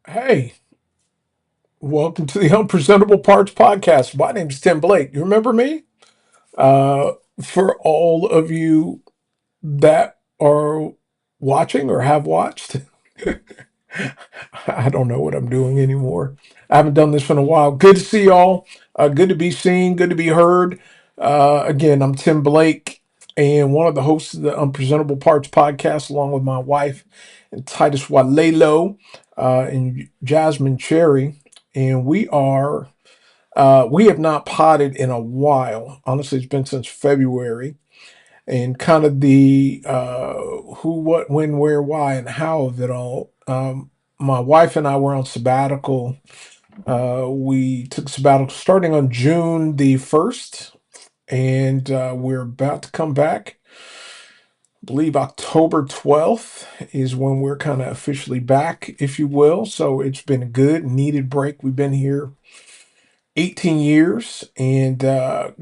Hey, welcome to the Unpresentable Parts Podcast. My name's Tim Blake. You remember me? Uh, for all of you that are watching or have watched, I don't know what I'm doing anymore. I haven't done this in a while. Good to see y'all. Good to be seen. Good to be heard. Again, I'm Tim Blake and one of the hosts of the Unpresentable Parts Podcast, along with my wife and Titus Walelo and Jasmine Cherry. And we have not potted in a while. Honestly, it's been since February. And kind of the who, what, when, where, why, and how of it all. My wife and I were on sabbatical. We took sabbatical starting on June the 1st, and we're about to come back. I believe October 12th is when we're kind of officially back, if you will. So it's been a good, needed break. We've been here 18 years and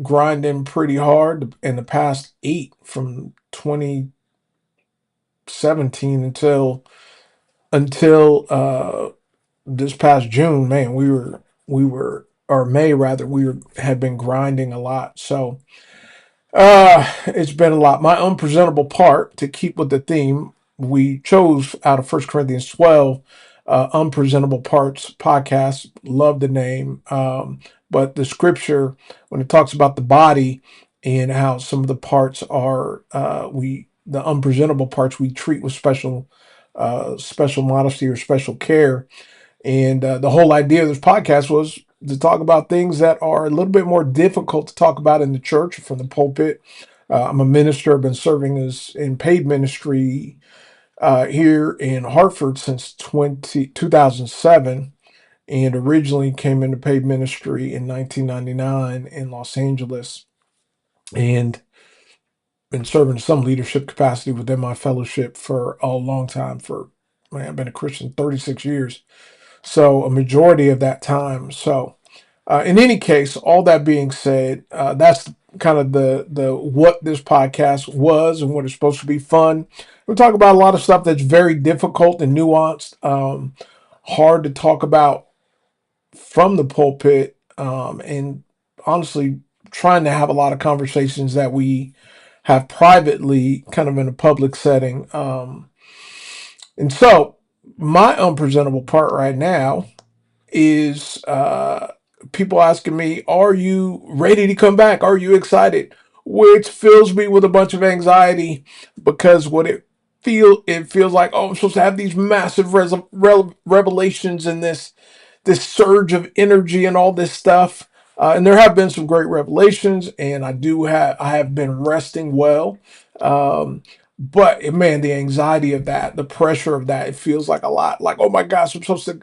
grinding pretty hard in the past eight from 2017 until this past June. Man, we were or May rather, had been grinding a lot. So it's been a lot. My unpresentable part, to keep with the theme, we chose out of First Corinthians 12, unpresentable parts podcast. Love the name. But the scripture, when it talks about the body and how some of the parts are, the unpresentable parts we treat with special modesty or special care. And the whole idea of this podcast was to talk about things that are a little bit more difficult to talk about in the church from the pulpit. I'm a minister. I've been serving as in paid ministry here in Hartford since 2007, and originally came into paid ministry in 1999 in Los Angeles, and been serving some leadership capacity within my fellowship for a long time. Man, I've been a Christian 36 years, so a majority of that time. So in any case, all that being said, that's kind of the what this podcast was and what it's supposed to be fun. We talk about a lot of stuff that's very difficult and nuanced, hard to talk about from the pulpit, and honestly, trying to have a lot of conversations that we have privately, kind of in a public setting. And so, my unpresentable part right now is people asking me, "Are you ready to come back? Are you excited?" Which fills me with a bunch of anxiety because it feels like, oh, I'm supposed to have these massive revelations and this surge of energy and all this stuff. And there have been some great revelations, and I have been resting well. Um, but man, the anxiety of that, the pressure of that, it feels like a lot. Like, oh my gosh, I'm supposed to,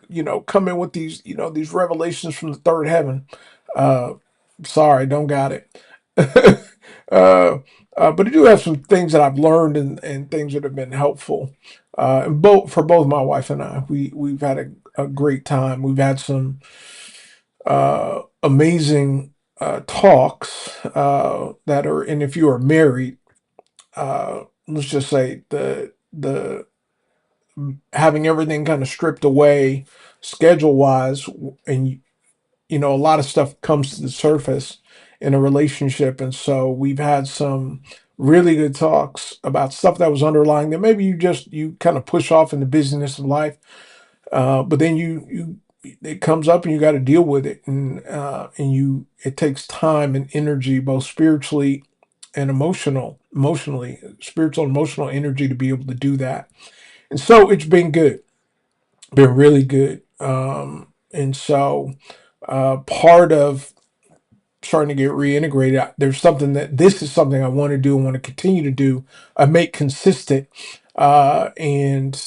come in with these, these revelations from the third heaven. Uh, Sorry, don't got it. uh, but I do have some things that I've learned and things that have been helpful. And both for both my wife and I, we've had a great time. We've had some amazing talks that are, and if you are married, let's just say the having everything kind of stripped away schedule wise, and a lot of stuff comes to the surface in a relationship. And so we've had some really good talks about stuff that was underlying that maybe you kind of push off in the busyness of life. But then it comes up and you got to deal with it. And it takes time and energy, both spiritually and emotionally, spiritual and emotional energy to be able to do that. And so it's been good, been really good. And so part of starting to get reintegrated, there's something that this is something I want to do and want to continue to do. I make consistent, and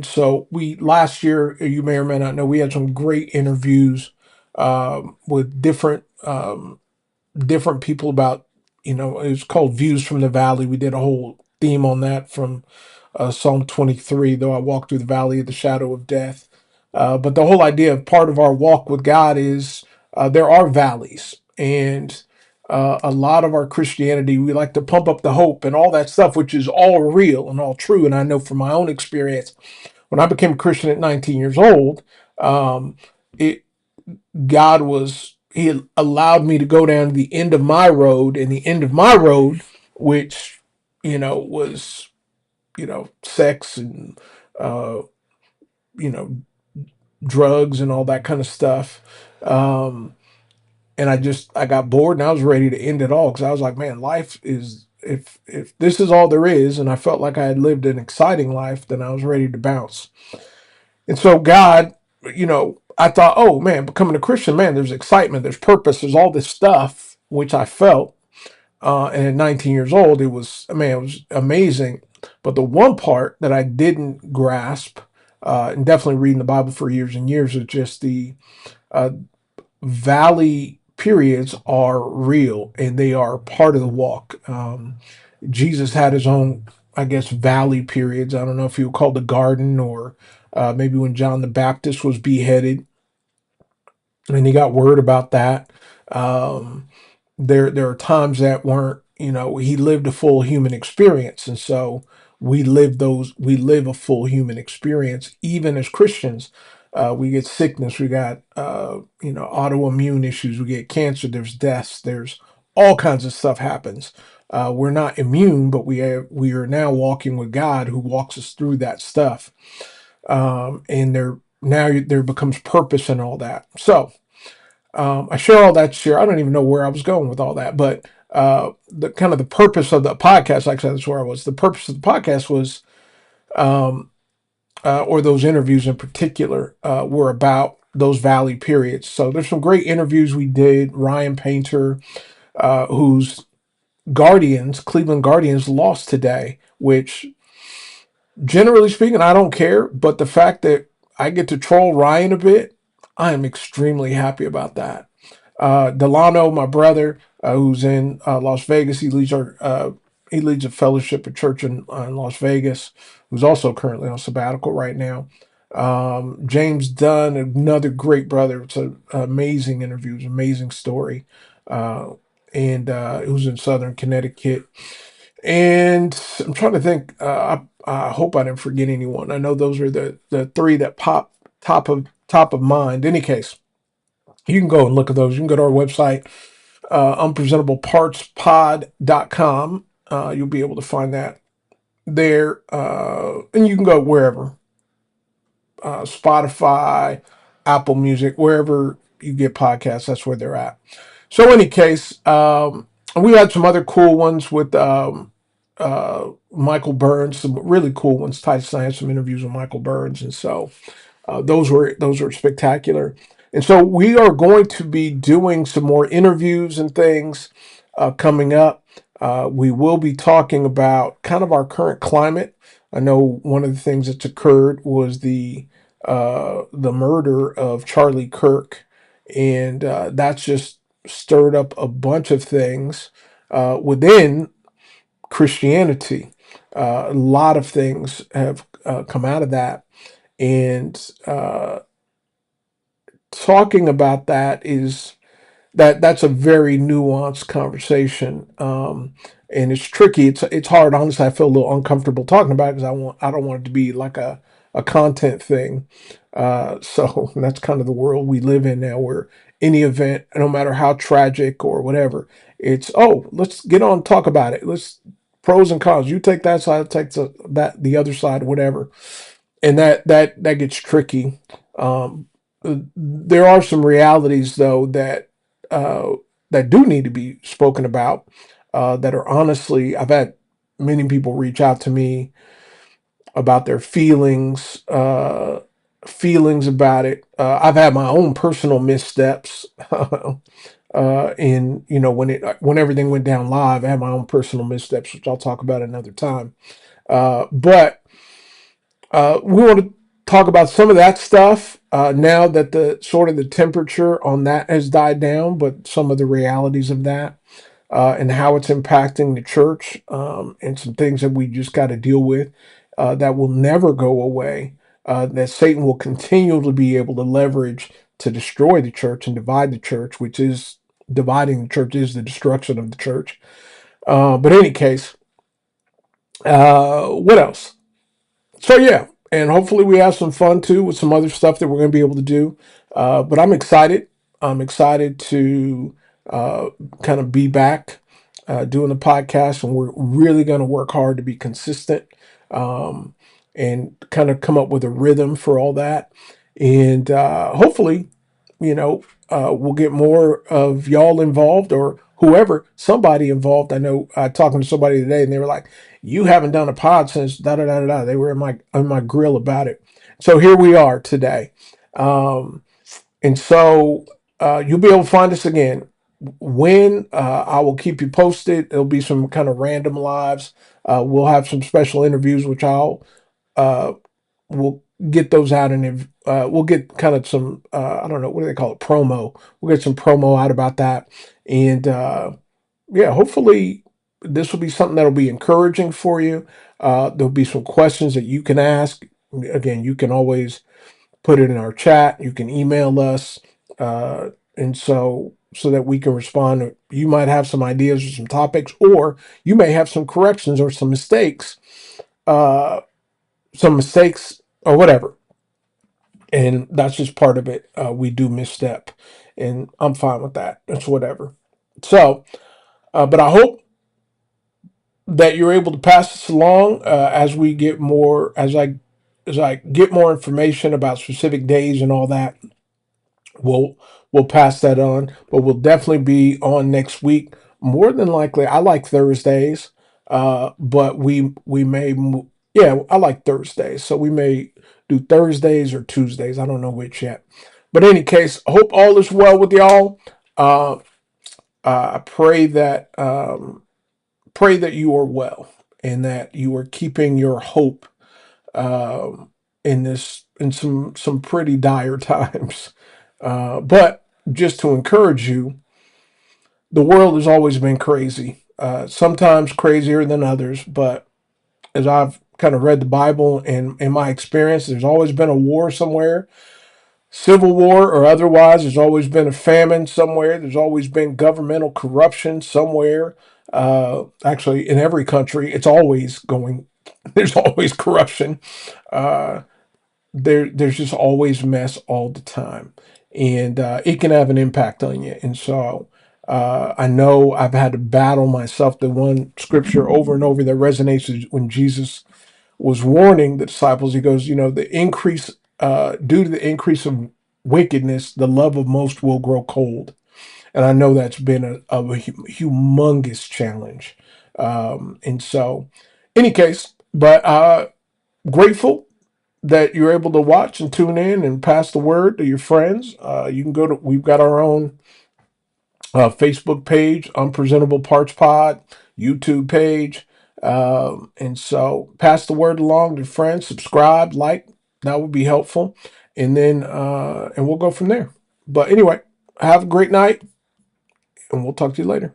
so we last year, you may or may not know, we had some great interviews with different people about, it was called Views from the Valley. We did a whole theme on that from Psalm 23, though I walk through the valley of the shadow of death. But the whole idea of part of our walk with God is there are valleys. And a lot of our Christianity, we like to pump up the hope and all that stuff, which is all real and all true. And I know from my own experience, when I became a Christian at 19 years old, Um, it God was He allowed me to go down to the end of my road, and the end of my road, which was sex and uh, you know drugs and all that kind of stuff. Um, and I got bored and I was ready to end it all because I was like, man, life is if this is all there is, and I felt like I had lived an exciting life, then I was ready to bounce. And so God, I thought, oh man, becoming a Christian, man, there's excitement, there's purpose, there's all this stuff which I felt. And at 19 years old, it was amazing. But the one part that I didn't grasp, and definitely reading the Bible for years and years, is just the uh, valley periods are real and they are part of the walk. Jesus had his own, I guess, valley periods. I don't know if you would call the garden or maybe when John the Baptist was beheaded and he got word about that. Um, there are times that weren't, he lived a full human experience, and so we live a full human experience even as Christians. We get sickness, we got autoimmune issues, we get cancer, there's deaths, there's all kinds of stuff happens. We're not immune, but we are now walking with God who walks us through that stuff. And there becomes purpose in all that. So I share all that to share. I don't even know where I was going with all that, but the kind of the purpose of the podcast, like I said, that's where I was. The purpose of the podcast was, or those interviews in particular, were about those valley periods. So there's some great interviews we did. Ryan Painter, whose Cleveland Guardians lost today, which generally speaking, I don't care. But the fact that I get to troll Ryan a bit, I am extremely happy about that. Delano, my brother, who's in Las Vegas, he leads a fellowship, a church in Las Vegas, who's also currently on sabbatical right now. James Dunn, another great brother. It's an amazing interview, it's an amazing story. Uh, and it was in Southern Connecticut. And I'm trying to think. I hope I didn't forget anyone. I know those are the three that pop top of mind. In any case, you can go and look at those. You can go to our website, unpresentablepartspod.com. You'll be able to find that there. And you can go wherever, Spotify, Apple Music, wherever you get podcasts, that's where they're at. So, in any case, we had some other cool ones with Michael Burns, some really cool ones. Tyson had some interviews with Michael Burns, and so those were spectacular. And so we are going to be doing some more interviews and things coming up. We will be talking about kind of our current climate. I know one of the things that's occurred was the murder of Charlie Kirk, and that's just stirred up a bunch of things within Christianity. A lot of things have come out of that, and talking about that that's a very nuanced conversation, and it's tricky. It's hard. Honestly, I feel a little uncomfortable talking about it because I don't want it to be like a content thing. So that's kind of the world we live in now, where any event, no matter how tragic or whatever, it's let's get on and talk about it. Let's pros and cons. You take that side, I take the other side, whatever, and that gets tricky. Um, there are some realities though uh, that do need to be spoken about. That are honestly, I've had many people reach out to me about their feelings about it. I've had my own personal missteps. And when everything went down live, I had my own personal missteps, which I'll talk about another time. But we want to talk about some of that stuff now that the sort of the temperature on that has died down, but some of the realities of that and how it's impacting the church, and some things that we just got to deal with that will never go away, that Satan will continue to be able to leverage to destroy the church and divide the church, which is dividing the church is the destruction of the church. But in any case, what else? So yeah, and hopefully we have some fun too with some other stuff that we're going to be able to do. But I'm excited. I'm excited to uh, kind of be back doing the podcast, and we're really going to work hard to be consistent um, and kind of come up with a rhythm for all that. And hopefully, we'll get more of y'all involved or whoever, somebody involved. I know talking to somebody today, and they were like, "You haven't done a pod since da da da da da." They were in my grill about it. So here we are today, and so you'll be able to find us again. When I will keep you posted. There'll be some kind of random lives. We'll have some special interviews, which uh, we'll get those out, and we'll get kind of some I don't know, what do they call it, promo. We'll get some promo out about that, and yeah, hopefully this will be something that'll be encouraging for you. There'll be some questions that you can ask. Again, you can always put it in our chat. You can email us, uh, and so that we can respond. You might have some ideas or some topics, or you may have some corrections or uh, some mistakes or whatever. And that's just part of it. We do misstep, and I'm fine with that. It's whatever. So, but I hope that you're able to pass this along as we get more, as I get more information about specific days and all that. We'll we'll pass that on, but we'll definitely be on next week. More than likely, I like Thursdays, but we may, yeah, I like Thursdays, so we may do Thursdays or Tuesdays. I don't know which yet, but in any case, I hope all is well with y'all. Uh, I pray that you are well and that you are keeping your hope in some pretty dire times. But just to encourage you, the world has always been crazy. Sometimes crazier than others, but as I've kind of read the Bible and in my experience, there's always been a war somewhere, civil war or otherwise. There's always been a famine somewhere. There's always been governmental corruption somewhere. Actually, in every country, it's always going. There's always corruption. Uh, there's just always mess all the time, and it can have an impact on you. And so I know I've had to battle myself. The one scripture over and over that resonates is when Jesus was warning the disciples. He goes, the increase due to the increase of wickedness, the love of most will grow cold. And I know that's been a humongous challenge. And so, any case, but grateful that you're able to watch and tune in and pass the word to your friends. You can we've got our own Facebook page, Unpresentable Parts Pod, YouTube page. And so pass the word along to friends, subscribe, like, that would be helpful. And then, and we'll go from there. But anyway, have a great night, and we'll talk to you later.